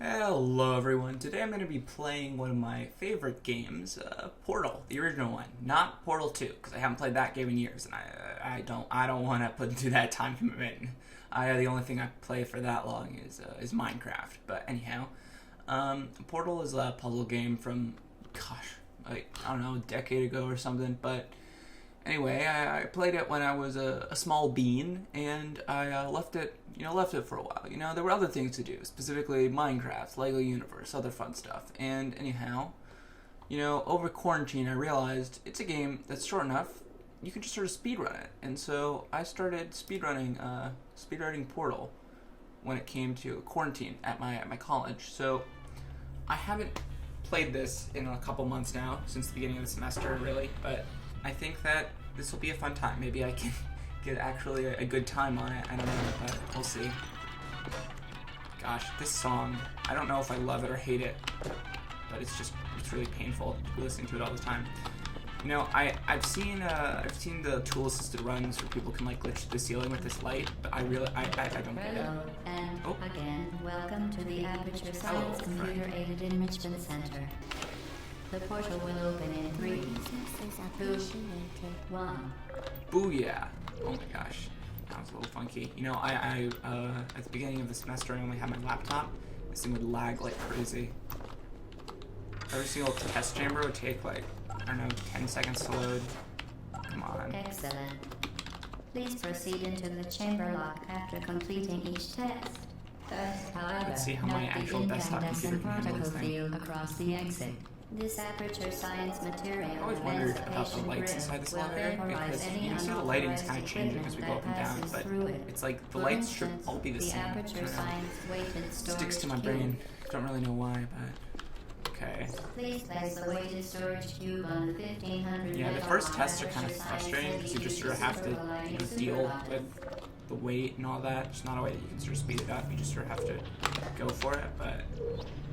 Hello everyone, today I'm going to be playing one of my favorite games, Portal, the original one, not Portal 2, because I haven't played that game in years, and I don't want to put through that time commitment. The only thing I play for that long is Minecraft, but anyhow, Portal is a puzzle game from, I don't know, a decade ago or something, but anyway, I played it when I was a small bean, and I left it for a while. There were other things to do, specifically Minecraft, Lego Universe, other fun stuff. And anyhow, over quarantine, I realized it's a game that's short enough, you can just sort of speedrun it. And so I started speedrunning Portal when it came to quarantine at my college. So I haven't played this in a couple months now, since the beginning of the semester, really, but I think that this will be a fun time. Maybe I can get actually a good time on it. I don't know, but we'll see. Gosh, this song, I don't know if I love it or hate it, but it's really painful listening to it all the time. I've seen the tool assisted runs where people can glitch the ceiling with this light, but I don't get it. Hello, and again, welcome to the Aperture Science Computer Aided Enrichment Center. The portal will open in 3, 2, 1. Booyah! Oh my gosh, that was a little funky. I at the beginning of the semester, I only had my laptop. This thing would lag like crazy. Every single test chamber would take 10 seconds to load. Come on. Excellent. Please proceed into the chamber lock after completing each test. First, however, let's see how my actual desktop computer can handle this thing. Field across the exit. This Aperture Science material I always wondered about the lights inside this elevator, because you can see the lighting is kind of changing as we go up and down, but it's like the lights should all be the same. Sticks to my brain. Don't really know why, but okay. Please place the weighted storage cube on the 1500. Yeah, the first tests are kind of frustrating because you just sort of have to deal with the weight and all that. It's not a way that you can sort of speed it up. You just sort of have to go for it, but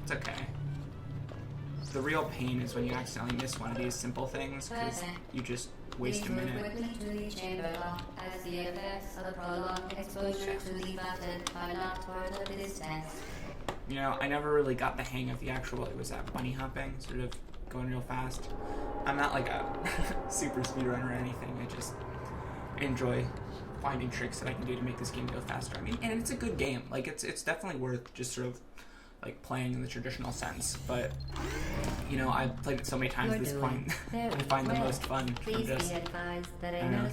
it's okay. The real pain is when you accidentally miss one of these simple things, because you just waste a minute. As the effects of prolonged exposure to the button are not part of this test. I never really got the hang of the actual, bunny hopping, sort of going real fast. I'm not like a super speedrunner or anything. I just enjoy finding tricks that I can do to make this game go faster. And it's a good game. It's definitely worth just sort of playing in the traditional sense, but I've played it so many times at this point. I find the most fun from just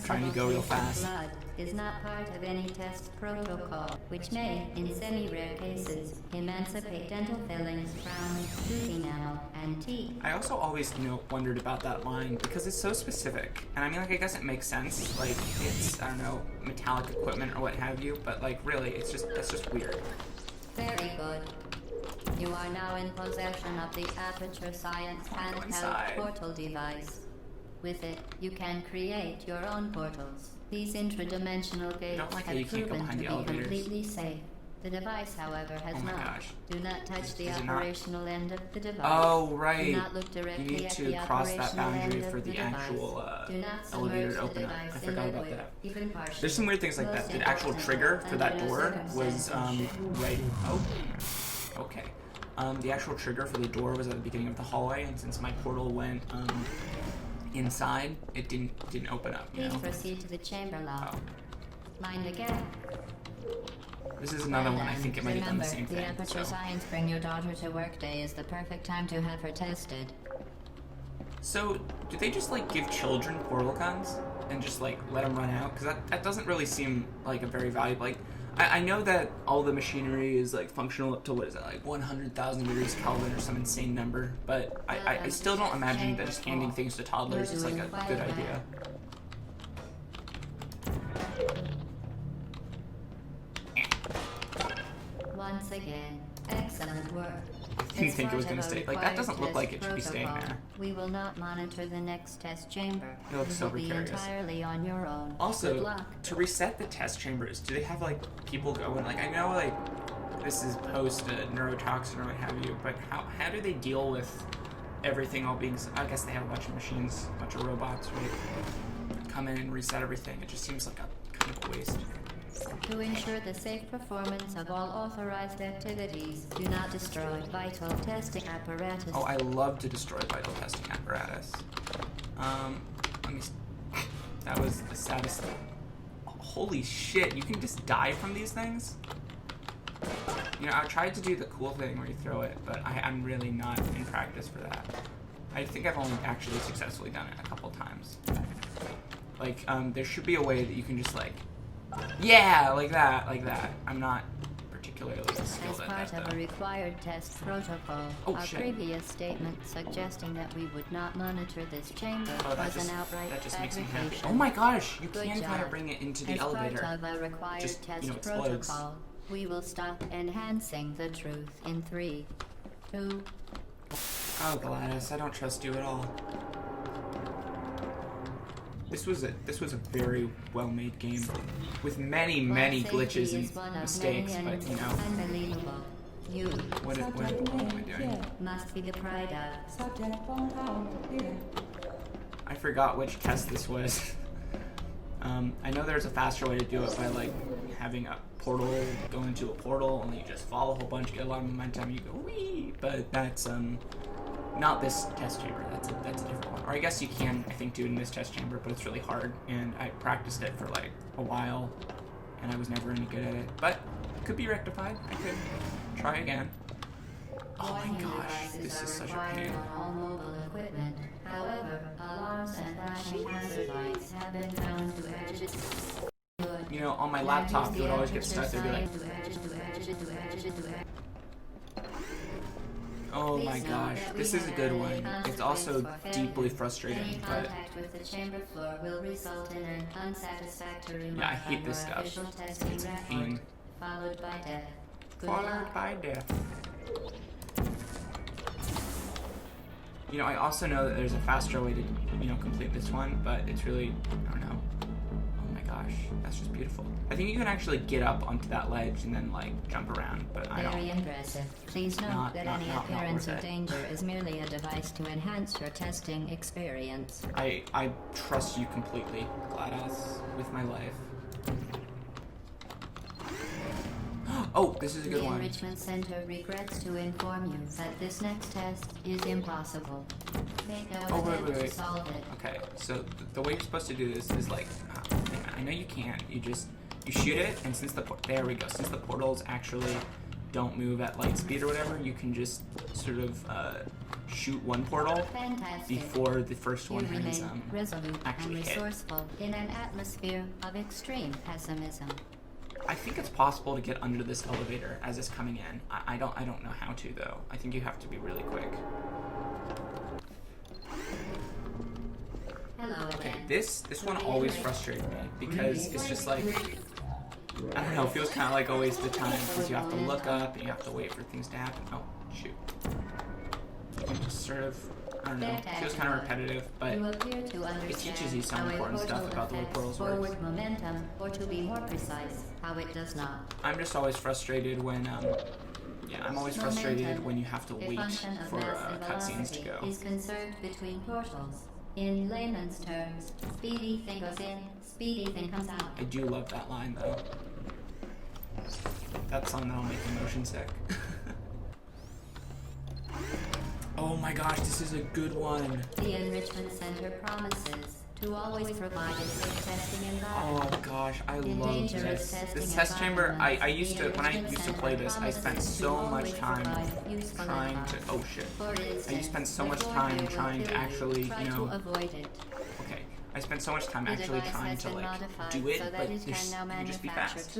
trying to go real fast. Blood is not part of any test protocol, which may, in semi-rare cases, emancipate dental fillings from tooth enamel and teeth. I also always wondered about that line because it's so specific, and I guess it makes sense. It's metallic equipment or what have you, but really, that's just weird. Very good. You are now in possession of the Aperture Science handheld portal device. With it, you can create your own portals. These intradimensional gates have proven to be completely safe. The device, however, has not. Gosh. Do not touch the operational end of the device. Oh, right. Do not look directly you need at to the cross that boundary end for of the actual elevator to open up. I forgot about that. Even partially. There's some weird things like that. The actual trigger for that door was right. Oh, okay. The actual trigger for the door was at the beginning of the hallway, and since my portal went inside, it didn't open up. Please proceed to the chamber lock. Mind again. This is another one. I think it might have done the same thing. The Aperture Science Bring Your Daughter to Work Day is the perfect time to have her tested. So, do they just give children portal guns and just let them run out? Because that doesn't really seem like a very valuable. I know that all the machinery is functional up to 100,000 degrees Kelvin or some insane number, but I still don't imagine that just handing things to toddlers is a good idea. Once again, excellent work. I didn't think it was going to stay. That doesn't look like it should be staying there. We will not monitor the next test chamber. It looks so precarious. Entirely on your own. Also, to reset the test chambers, do they have people go in? I know this is post neurotoxin or what have you, but how do they deal with everything all being? I guess they have a bunch of machines, a bunch of robots, right? Come in and reset everything. It just seems like a kind of a waste. To ensure the safe performance of all authorized activities, do not destroy vital testing apparatus. Oh, I love to destroy vital testing apparatus. Let me... That was the saddest thing. Holy shit, you can just die from these things? You know, I tried to do the cool thing where you throw it, but I'm really not in practice for that. I think I've only actually successfully done it a couple times. Like, there should be a way that you can just, like... Yeah, like that. I'm not particularly skilled at that, As part of a required test protocol, our previous statement suggesting that we would not monitor this chamber was an outright fabrication. Oh my gosh, you can kind of bring it into the elevator. As part of a required test protocol, we will stop enhancing the truth in 3, 2... Oh, Gladys, I don't trust you at all. This was a very well-made game with many glitches and mistakes, but you know. What am I doing? Must be the pride of. I forgot which test this was. I know there's a faster way to do it by like having a portal go into a portal, and you just fall a whole bunch, get a lot of momentum, you go wee. But that's not this test chamber. That's a different one. Or I guess you can, I think, do it in this test chamber, but it's really hard. And I practiced it for like a while, and I was never any good at it. But it could be rectified. I could try again. Oh my gosh, this is such a pain. However, alarms and flashing hazard lights have been found to you know, on my laptop, you would always get stuck. They'd be like, oh my gosh, this is a good one. It's also deeply frustrating, but yeah, I hate this stuff. It's a pain. Followed by death. Followed by death. You know, I also know that there's a faster way to, you know, complete this one, but it's really, I don't know. Oh my gosh, that's just beautiful. I think you can actually get up onto that ledge and then, like, jump around, but I don't. Very impressive. Please note that any appearance of danger is merely a device to enhance your testing experience. I trust you completely, GLaDOS, with my life. Oh, this is a good one. The Enrichment Center regrets to inform you that this next test is impossible. Make no attempt to solve it. Okay, so the way you're supposed to do this is like, I know you can. You shoot it, and since there we go. Since the portals actually don't move at light speed or whatever, you can just sort of shoot one portal before the first one has actually hit. Resourceful in an atmosphere of extreme pessimism. I think it's possible to get under this elevator as it's coming in. I don't know how to though. I think you have to be really quick. Hello okay, again. this one always frustrates me because it's just like, I don't know, it feels kind of like a waste of time because you have to look up and you have to wait for things to happen. Oh, shoot. You just sort of, I don't know, it feels kind of repetitive, but it teaches you some important stuff about the way portals work. Momentum, or to be more precise, how it does not. I'm just always frustrated when, I'm always frustrated when you have to wait for cutscenes to go. Is conserved between portals. In layman's terms, speedy thing goes in, speedy thing comes out. I do love that line though. That song that'll make you motion sick. Oh my gosh, this is a good one. The Enrichment Center promises to always provide a safe testing environment. Oh gosh, I love this. This test chamber, when I used to play this, I spent so much time trying to, oh shit. I used to spend so much time trying to actually, you know, okay. I spent so much time actually trying to like do it, but you just be fast.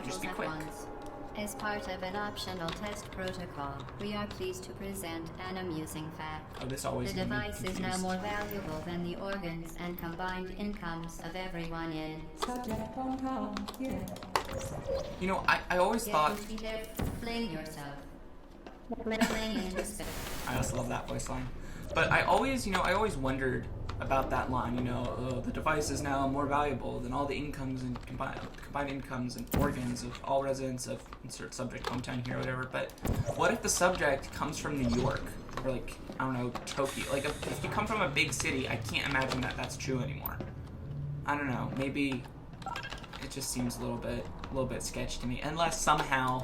Just be quick. As part of an optional test protocol, we are pleased to present an amusing fact. Oh, this always the device is now more valuable than the organs and combined incomes of everyone in. You know, I always thought. Fling yourself. Fling into space. I also love that voice line. But I always wondered about that line, you know, the device is now more valuable than all the incomes and combined incomes and organs of all residents of insert subject hometown here or whatever. But what if the subject comes from New York or like, I don't know, Tokyo? Like if you come from a big city, I can't imagine that that's true anymore. I don't know, maybe it just seems a little bit sketchy to me. Unless somehow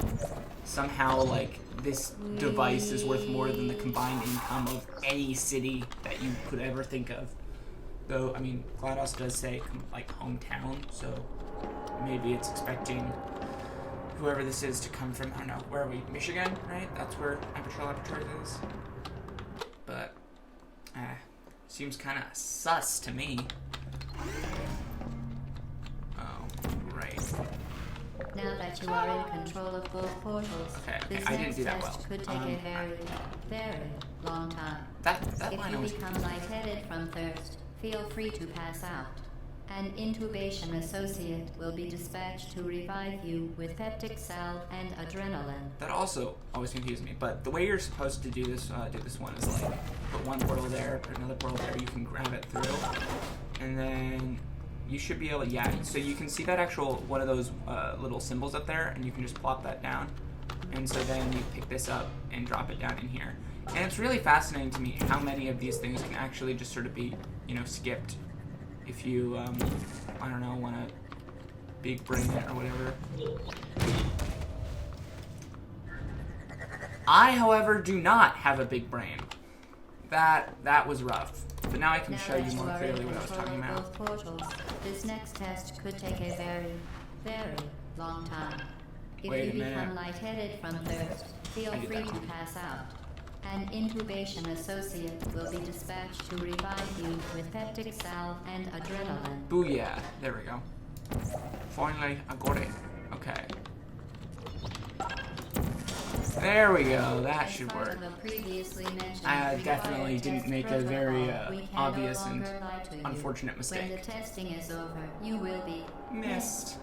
like this device is worth more than the combined income of any city that you could ever think of. Though, I mean, GLaDOS does say like hometown, so maybe it's expecting whoever this is to come from, I don't know, where are we? Michigan, right? That's where Aperture Laboratories is. But, seems kind of sus to me. Oh, right. Now that you are in control of both portals, Okay, this I didn't next do that test well. could take a very, very long time. That If line you was... become lightheaded from thirst, feel free to pass out. An intubation associate will be dispatched to revive you with peptic salve and adrenaline. That also always confused me, but the way you're supposed to do this one is like, put one portal there, put another portal there, you can grab it through, and then you should be able to, yeah, so you can see that actual, one of those little symbols up there, and you can just plop that down, and so then you pick this up and drop it down in here. And it's really fascinating to me how many of these things can actually just sort of be, you know, skipped if you, I don't know, want to big brain it or whatever. I, however, do not have a big brain. That was rough. But now I can show you more clearly what I was talking about. Portals, this next test could take a very, very long time. If Wait a you minute. become lightheaded from thirst, feel I did free that to wrong. pass out. An intubation associate will be dispatched to revive you with peptic salve and adrenaline. Booyah. There we go. Finally, I got it. Okay. There we go. That should work. I definitely didn't make a very obvious and unfortunate mistake. When the testing is over, you will be Missed.